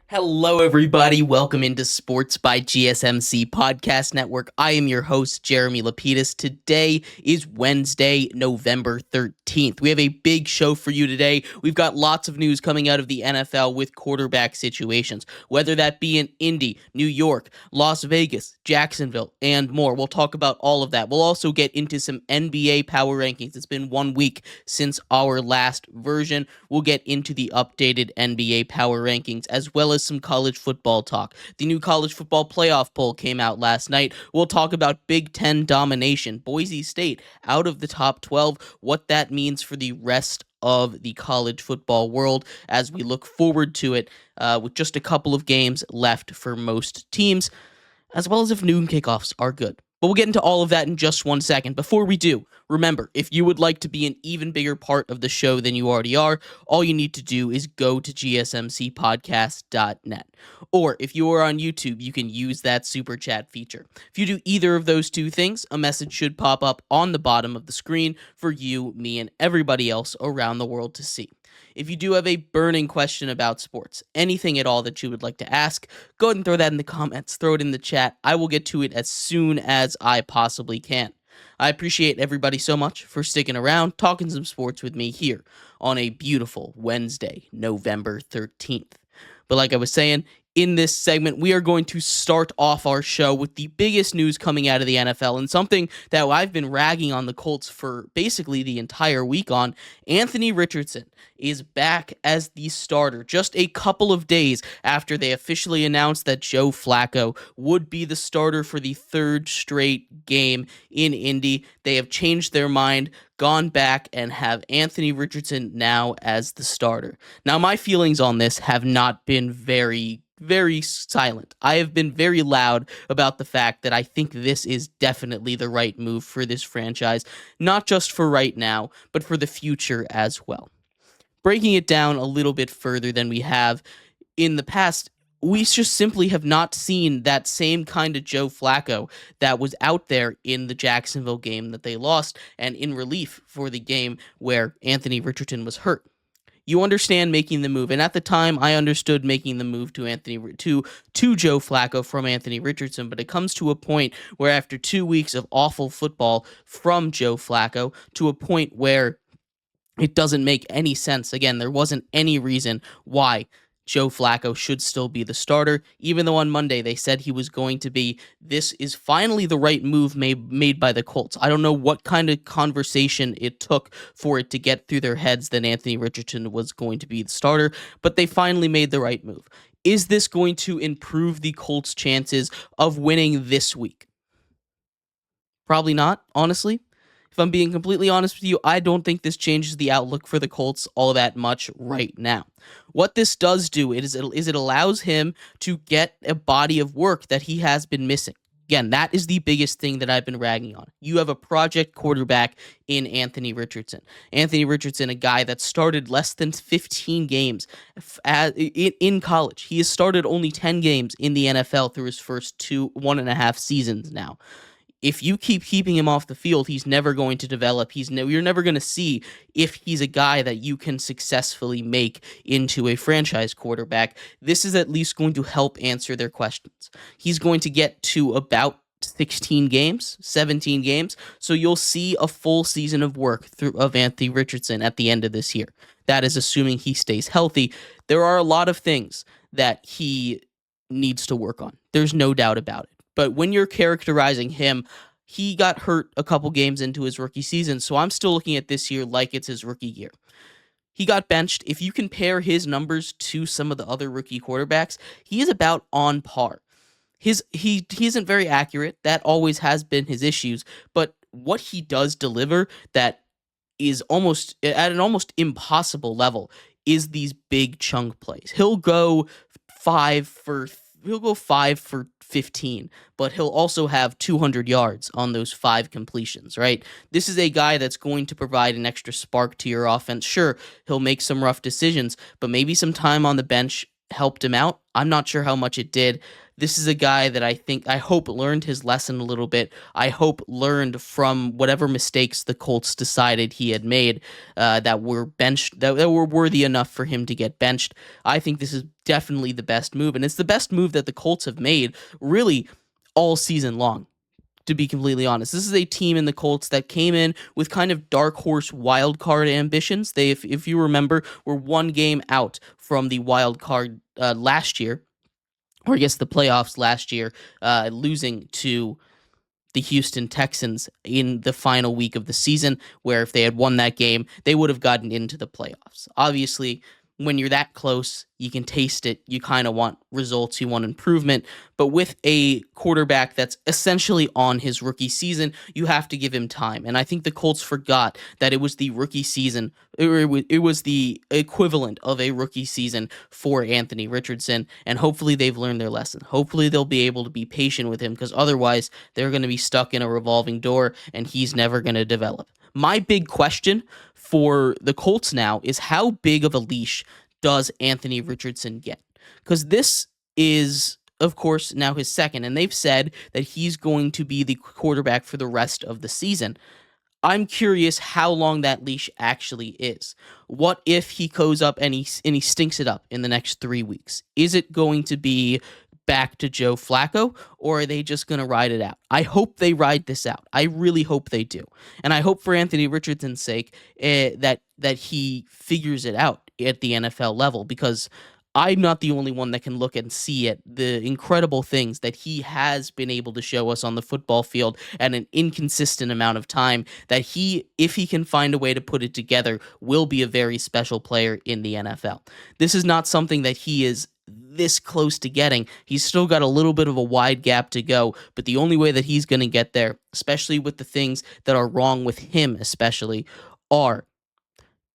Hello, everybody. Welcome into Sports by GSMC Podcast Network. I am your host, Jeremy Lapidus. Today is Wednesday, November 13th. We have a big show for you today. We've got lots of news coming out of the NFL with quarterback situations, whether that be in Indy, New York, Las Vegas, Jacksonville, and more. We'll talk about all of that. We'll also get into some NBA power rankings. It's been 1 week since our last version. We'll get into the updated NBA power rankings, as well as some college football talk. The new college football playoff poll came out last night. We'll talk about Big Ten domination, Boise State out of the top 12, what that means for the rest of the college football world as we look forward to it with just a couple of games left for most teams, as well as if noon kickoffs are good. But we'll get into all of that in just 1 second. Before we do, remember, if you would like to be an even bigger part of the show than you already are, all you need to do is go to gsmcpodcast.net. Or if you are on YouTube, you can use that super chat feature. If you do either of those two things, a message should pop up on the bottom of the screen for you, me, and everybody else around the world to see. If you do have a burning question about sports, anything at all that you would like to ask, go ahead and throw that in the comments, throw it in the chat. I will get to it as soon as I possibly can. I appreciate everybody so much for sticking around, talking some sports with me here on a beautiful Wednesday, November 13th. But like I was saying, in this segment, we are going to start off our show with the biggest news coming out of the NFL, and something that I've been ragging on the Colts for basically the entire week on. Anthony Richardson is back as the starter just a couple of days after they officially announced that Joe Flacco would be the starter for the third straight game in Indy. They have changed their mind, gone back, and have Anthony Richardson now as the starter. Now, my feelings on this have not been very silent. I have been very loud about the fact that I think this is definitely the right move for this franchise, not just for right now, but for the future as well. Breaking it down a little bit further than we have in the past, we just simply have not seen that same kind of Joe Flacco that was out there in the Jacksonville game that they lost and in relief for the game where Anthony Richardson was hurt. You understand making the move, and at the time, I understood making the move to Joe Flacco from Anthony Richardson, but it comes to a point where after 2 weeks of awful football from Joe Flacco, to a point where it doesn't make any sense. Again, there wasn't any reason why Joe Flacco should still be the starter, even though on Monday they said he was going to be. This is finally the right move made by the Colts. I don't know what kind of conversation it took for it to get through their heads that Anthony Richardson was going to be the starter, but they finally made the right move. Is this going to improve the Colts' chances of winning this week? Probably not, honestly. If I'm being completely honest with you, I don't think this changes the outlook for the Colts all that much right now. What this does do is it allows him to get a body of work that he has been missing. Again, that is the biggest thing that I've been ragging on. You have a project quarterback in Anthony Richardson. Anthony Richardson, a guy that started less than 15 games in college. He has started only 10 games in the NFL through his first 1.5 seasons now. If you keeping him off the field, he's never going to develop. You're never going to see if he's a guy that you can successfully make into a franchise quarterback. This is at least going to help answer their questions. He's going to get to about 16 games, 17 games, so you'll see a full season of work of Anthony Richardson at the end of this year. That is assuming he stays healthy. There are a lot of things that he needs to work on. There's no doubt about it. But when you're characterizing him, he got hurt a couple games into his rookie season, so I'm still looking at this year like it's his rookie year. He got benched. If you compare his numbers to some of the other rookie quarterbacks, he is about on par. He isn't very accurate. That always has been his issues. But what he does deliver that is almost at an almost impossible level is these big chunk plays. He'll go 5 for 15, but he'll also have 200 yards on those 5 completions, right? This is a guy that's going to provide an extra spark to your offense. Sure, he'll make some rough decisions, but maybe some time on the bench helped him out. I'm not sure how much it did. This is a guy that I hope learned his lesson a little bit. I hope learned from whatever mistakes the Colts decided he had made that were benched, that were worthy enough for him to get benched. I think this is definitely the best move, and it's the best move that the Colts have made really all season long. To be completely honest, this is a team in the Colts that came in with kind of dark horse wild card ambitions. They, if you remember, were one game out from the wild card last year, or I guess the playoffs last year, losing to the Houston Texans in the final week of the season, where if they had won that game, they would have gotten into the playoffs. Obviously, when you're that close, you can taste it. You kind of want results, you want improvement. But with a quarterback that's essentially on his rookie season, you have to give him time. And I think the Colts forgot that it was the rookie season, or it was the equivalent of a rookie season for Anthony Richardson. And hopefully they've learned their lesson. Hopefully they'll be able to be patient with him, because otherwise they're going to be stuck in a revolving door and he's never going to develop. My big question for the Colts now is, how big of a leash does Anthony Richardson get? Because this is, of course, now his second, and they've said that he's going to be the quarterback for the rest of the season. I'm curious how long that leash actually is. What if he goes up and he stinks it up in the next 3 weeks? Is it going to be back to Joe Flacco, or are they just going to ride it out? I hope they ride this out. I really hope they do. And I hope for Anthony Richardson's sake that he figures it out at the NFL level, because I'm not the only one that can look and see it, the incredible things that he has been able to show us on the football field at an inconsistent amount of time, that he, if he can find a way to put it together, will be a very special player in the NFL. This is not something that he is this close to getting. He's still got a little bit of a wide gap to go, but the only way that he's going to get there, especially with the things that are wrong with him especially, are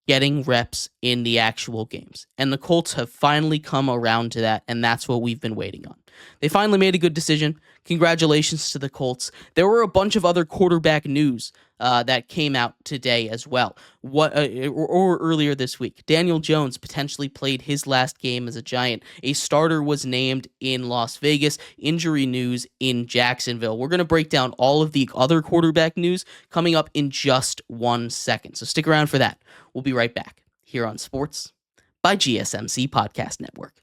getting reps in the actual games. And the Colts have finally come around to that, and that's what we've been waiting on. They finally made a good decision. Congratulations to the Colts. There were a bunch of other quarterback news that came out today as well. Or earlier this week, Daniel Jones potentially played his last game as a Giant. A starter was named in Las Vegas. Injury news in Jacksonville. We're going to break down all of the other quarterback news coming up in just 1 second. So stick around for that. We'll be right back here on Sports by GSMC Podcast Network.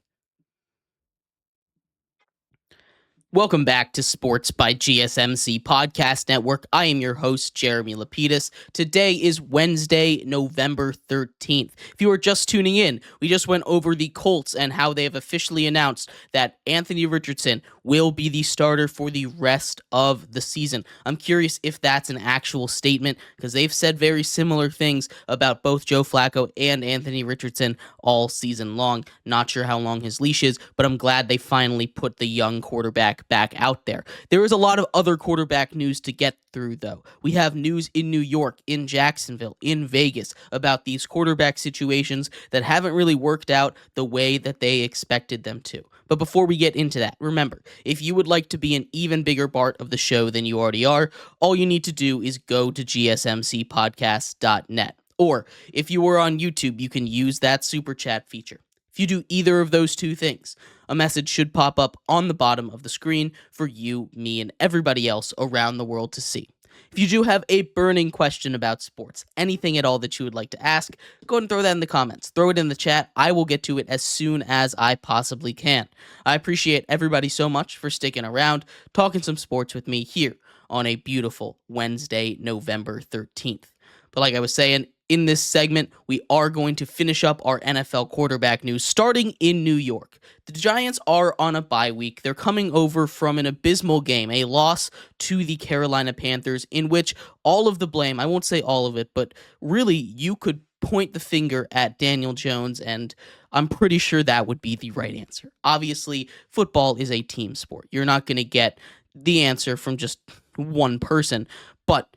Welcome back to Sports by GSMC Podcast Network. I am your host, Jeremy Lapidus. Today is Wednesday, November 13th. If you are just tuning in, we just went over the Colts and how they have officially announced that Anthony Richardson will be the starter for the rest of the season. I'm curious if that's an actual statement, because they've said very similar things about both Joe Flacco and Anthony Richardson all season long. Not sure how long his leash is, but I'm glad they finally put the young quarterback back out there. There is a lot of other quarterback news to get through, though. We have news in New York, in Jacksonville, in Vegas about these quarterback situations that haven't really worked out the way that they expected them to. But before we get into that, remember, if you would like to be an even bigger part of the show than you already are, all you need to do is go to gsmcpodcast.net. Or if you were on YouTube, you can use that super chat feature. If you do either of those two things, a message should pop up on the bottom of the screen for you, me, and everybody else around the world to see. If you do have a burning question about sports, anything at all that you would like to ask, go ahead and throw that in the comments. Throw it in the chat. I will get to it as soon as I possibly can. I appreciate everybody so much for sticking around, talking some sports with me here on a beautiful Wednesday, November 13th. But like I was saying, in this segment, we are going to finish up our NFL quarterback news, starting in New York. The Giants are on a bye week. They're coming over from an abysmal game, a loss to the Carolina Panthers, in which all of the blame, I won't say all of it, but really you could point the finger at Daniel Jones, and I'm pretty sure that would be the right answer. Obviously, football is a team sport. You're not going to get the answer from just one person, but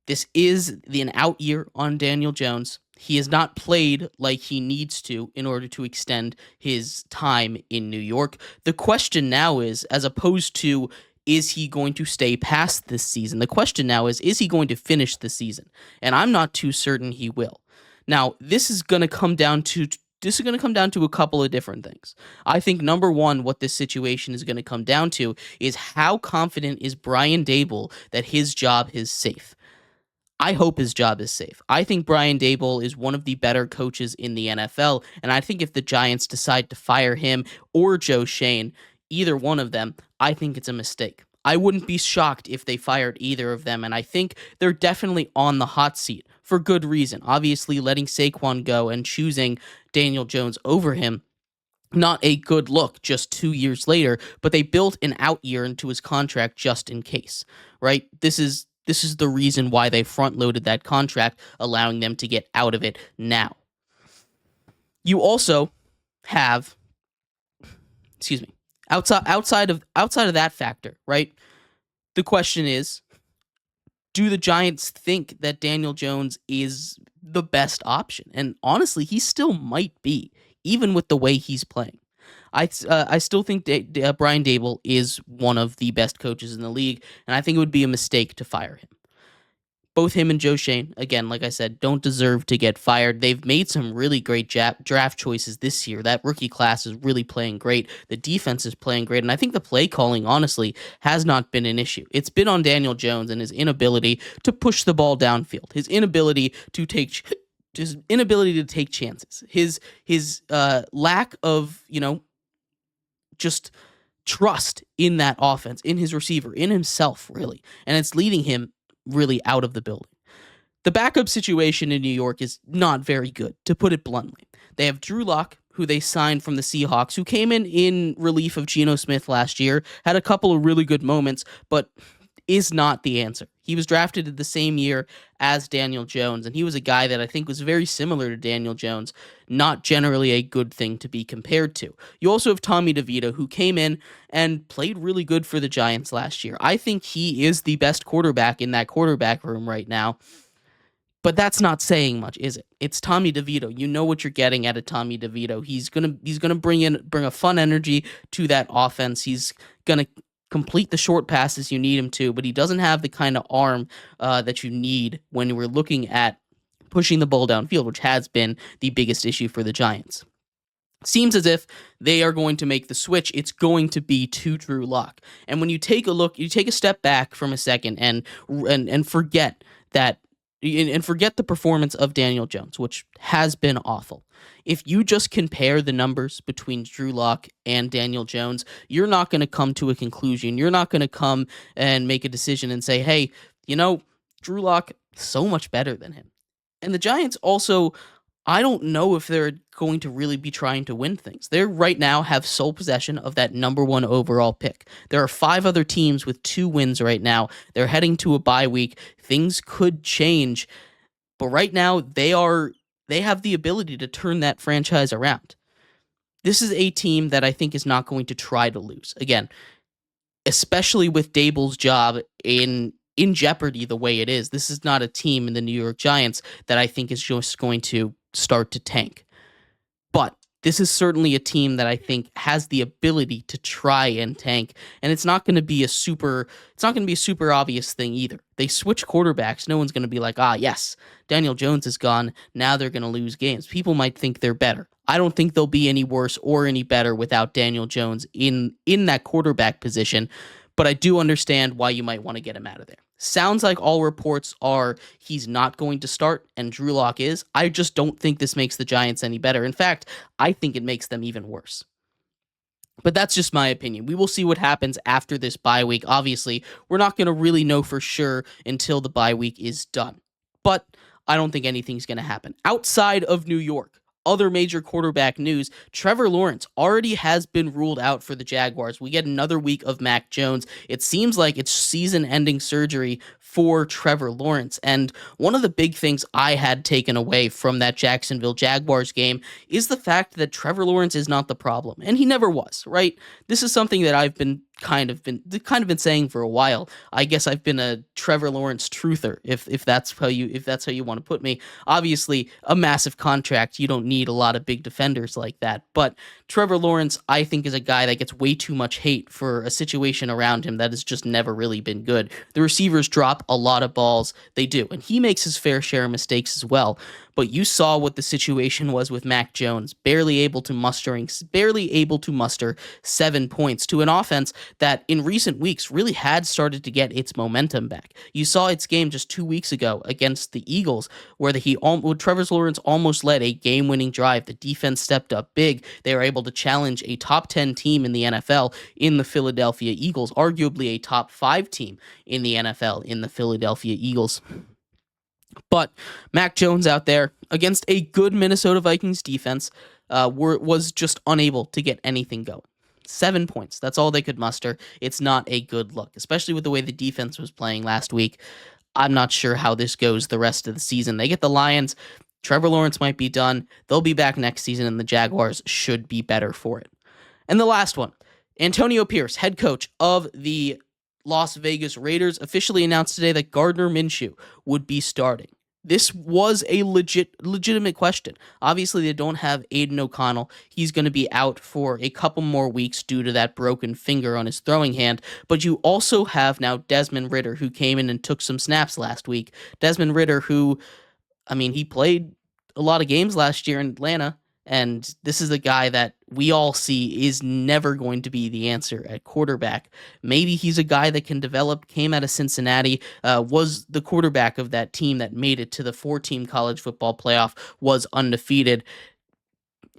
this is an out year on Daniel Jones. He has not played like he needs to in order to extend his time in New York. The question now is, as opposed to, is he going to stay past this season? The question now is he going to finish the season? And I'm not too certain he will. Now, this is going to come down to this is going to come down to a couple of different things. I think number one, what this situation is going to come down to is how confident is Brian Daboll that his job is safe. I hope his job is safe. I think Brian Daboll is one of the better coaches in the NFL, and I think if the Giants decide to fire him or Joe Schoen, either one of them, I think it's a mistake. I wouldn't be shocked if they fired either of them, and I think they're definitely on the hot seat for good reason. Obviously, letting Saquon go and choosing Daniel Jones over him, not a good look just 2 years later, but they built an out year into his contract just in case, right? This is the reason why they front-loaded that contract, allowing them to get out of it now. You also have, outside of that factor, right? The question is, do the Giants think that Daniel Jones is the best option? And honestly, he still might be, even with the way he's playing. I still think Brian Daboll is one of the best coaches in the league, and I think it would be a mistake to fire him. Both him and Joe Schoen, again, like I said, don't deserve to get fired. They've made some really great draft choices this year. That rookie class is really playing great. The defense is playing great. And I think the play calling, honestly, has not been an issue. It's been on Daniel Jones and his inability to push the ball downfield, his inability to take chances, his lack of, just trust in that offense, in his receiver, in himself, really. And it's leading him really out of the building. The backup situation in New York is not very good, to put it bluntly. They have Drew Lock, who they signed from the Seahawks, who came in relief of Geno Smith last year, had a couple of really good moments, but is not the answer. He was drafted in the same year as Daniel Jones, and he was a guy that I think was very similar to Daniel Jones, not generally a good thing to be compared to. You also have Tommy DeVito, who came in and played really good for the Giants last year. I think he is the best quarterback in that quarterback room right now, but that's not saying much, is it? It's Tommy DeVito. You know what you're getting out of Tommy DeVito. He's gonna bring a fun energy to that offense. He's gonna complete the short passes you need him to, but he doesn't have the kind of arm that you need when we're looking at pushing the ball downfield, which has been the biggest issue for the Giants. Seems as if they are going to make the switch. It's going to be to Drew Lock. And when you take a look, you take a step back from a second and forget that, and forget the performance of Daniel Jones, which has been awful. If you just compare the numbers between Drew Lock and Daniel Jones, you're not going to come to a conclusion. You're not going to come and make a decision and say, hey, Drew Lock, so much better than him. And the Giants also, I don't know if they're going to really be trying to win things. They right now have sole possession of that number 1 overall pick. There are 5 other teams with 2 wins right now. They're heading to a bye week. Things could change, but right now they have the ability to turn that franchise around. This is a team that I think is not going to try to lose. Again, especially with Daboll's job in jeopardy the way it is. This is not a team in the New York Giants that I think is just going to start to tank. But this is certainly a team that I think has the ability to try and tank, and it's not going to be a super obvious thing either. They switch quarterbacks. No one's going to be like, yes, Daniel Jones is gone. Now they're going to lose games. People might think they're better. I don't think they'll be any worse or any better without Daniel Jones in that quarterback position, but I do understand why you might want to get him out of there. Sounds like all reports are he's not going to start and Drew Lock is. I just don't think this makes the Giants any better. In fact, I think it makes them even worse. But that's just my opinion. We will see what happens after this bye week. Obviously, we're not going to really know for sure until the bye week is done. But I don't think anything's going to happen. Outside of New York, other major quarterback news, Trevor Lawrence already has been ruled out for the Jaguars. We get another week of Mac Jones. It seems like it's season-ending surgery for Trevor Lawrence. And one of the big things I had taken away from that Jacksonville Jaguars game is the fact that Trevor Lawrence is not the problem. And he never was, right? This is something that I've been kind of been saying for a while. I guess I've been a Trevor Lawrence truther, if that's how you want to put me. Obviously, a massive contract, you don't need a lot of big defenders like that. But Trevor Lawrence, I think, is a guy that gets way too much hate for a situation around him that has just never really been good. The receivers drop a lot of balls, they do, and he makes his fair share of mistakes as well. But you saw what the situation was with Mac Jones, barely able to muster 7 points to an offense that in recent weeks really had started to get its momentum back. You saw its game just 2 weeks ago against the Eagles, where Trevor Lawrence almost led a game-winning drive. The defense stepped up big. They were able to challenge a top 10 team in the NFL in the Philadelphia Eagles, arguably a top 5 team in the NFL in the Philadelphia Eagles. But Mac Jones out there against a good Minnesota Vikings defense was just unable to get anything going. 7 points. That's all they could muster. It's not a good look, especially with the way the defense was playing last week. I'm not sure how this goes the rest of the season. They get the Lions. Trevor Lawrence might be done. They'll be back next season, and the Jaguars should be better for it. And the last one, Antonio Pierce, head coach of the Las Vegas Raiders, officially announced today that Gardner Minshew would be starting. This was a legitimate question. Obviously, they don't have Aiden O'Connell. He's going to be out for a couple more weeks due to that broken finger on his throwing hand. But you also have now Desmond Ridder, who came in and took some snaps last week. Desmond Ridder, who, he played a lot of games last year in Atlanta. And this is a guy that we all see is never going to be the answer at quarterback. Maybe he's a guy that can develop, came out of Cincinnati, was the quarterback of that team that made it to the 4-team college football playoff, was undefeated.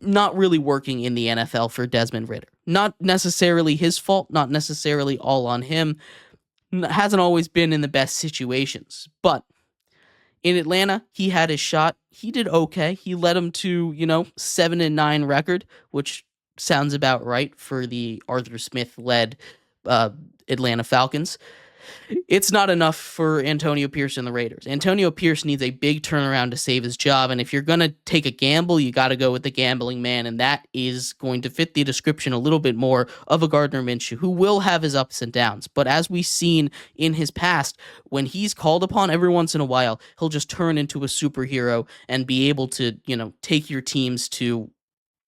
Not really working in the NFL for Desmond Ridder. Not necessarily his fault, not necessarily all on him. Hasn't always been in the best situations, but in Atlanta, he had his shot. He did okay. He led them to, 7-9 record, which sounds about right for the Arthur Smith-led Atlanta Falcons. It's not enough for Antonio Pierce and the Raiders. Antonio Pierce needs a big turnaround to save his job, and if you're going to take a gamble, you got to go with the gambling man, and that is going to fit the description a little bit more of a Gardner Minshew, who will have his ups and downs. But as we've seen in his past, when he's called upon every once in a while, he'll just turn into a superhero and be able to, take your teams to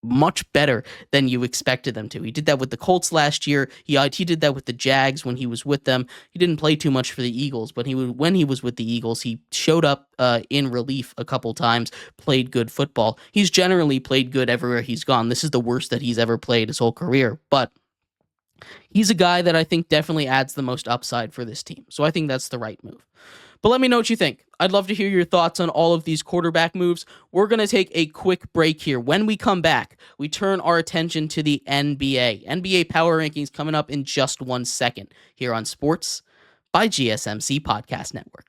much better than you expected them to. He did that with the Colts last year. He did that with the Jags when he was with them. He didn't play too much for the Eagles, but when he was with the Eagles, he showed up in relief a couple times, played good football. He's generally played good everywhere he's gone. This is the worst that he's ever played his whole career, but he's a guy that I think definitely adds the most upside for this team. So I think that's the right move. But let me know what you think. I'd love to hear your thoughts on all of these quarterback moves. We're going to take a quick break here. When we come back, we turn our attention to the NBA. NBA Power Rankings coming up in just 1 second here on Sports by GSMC Podcast Network.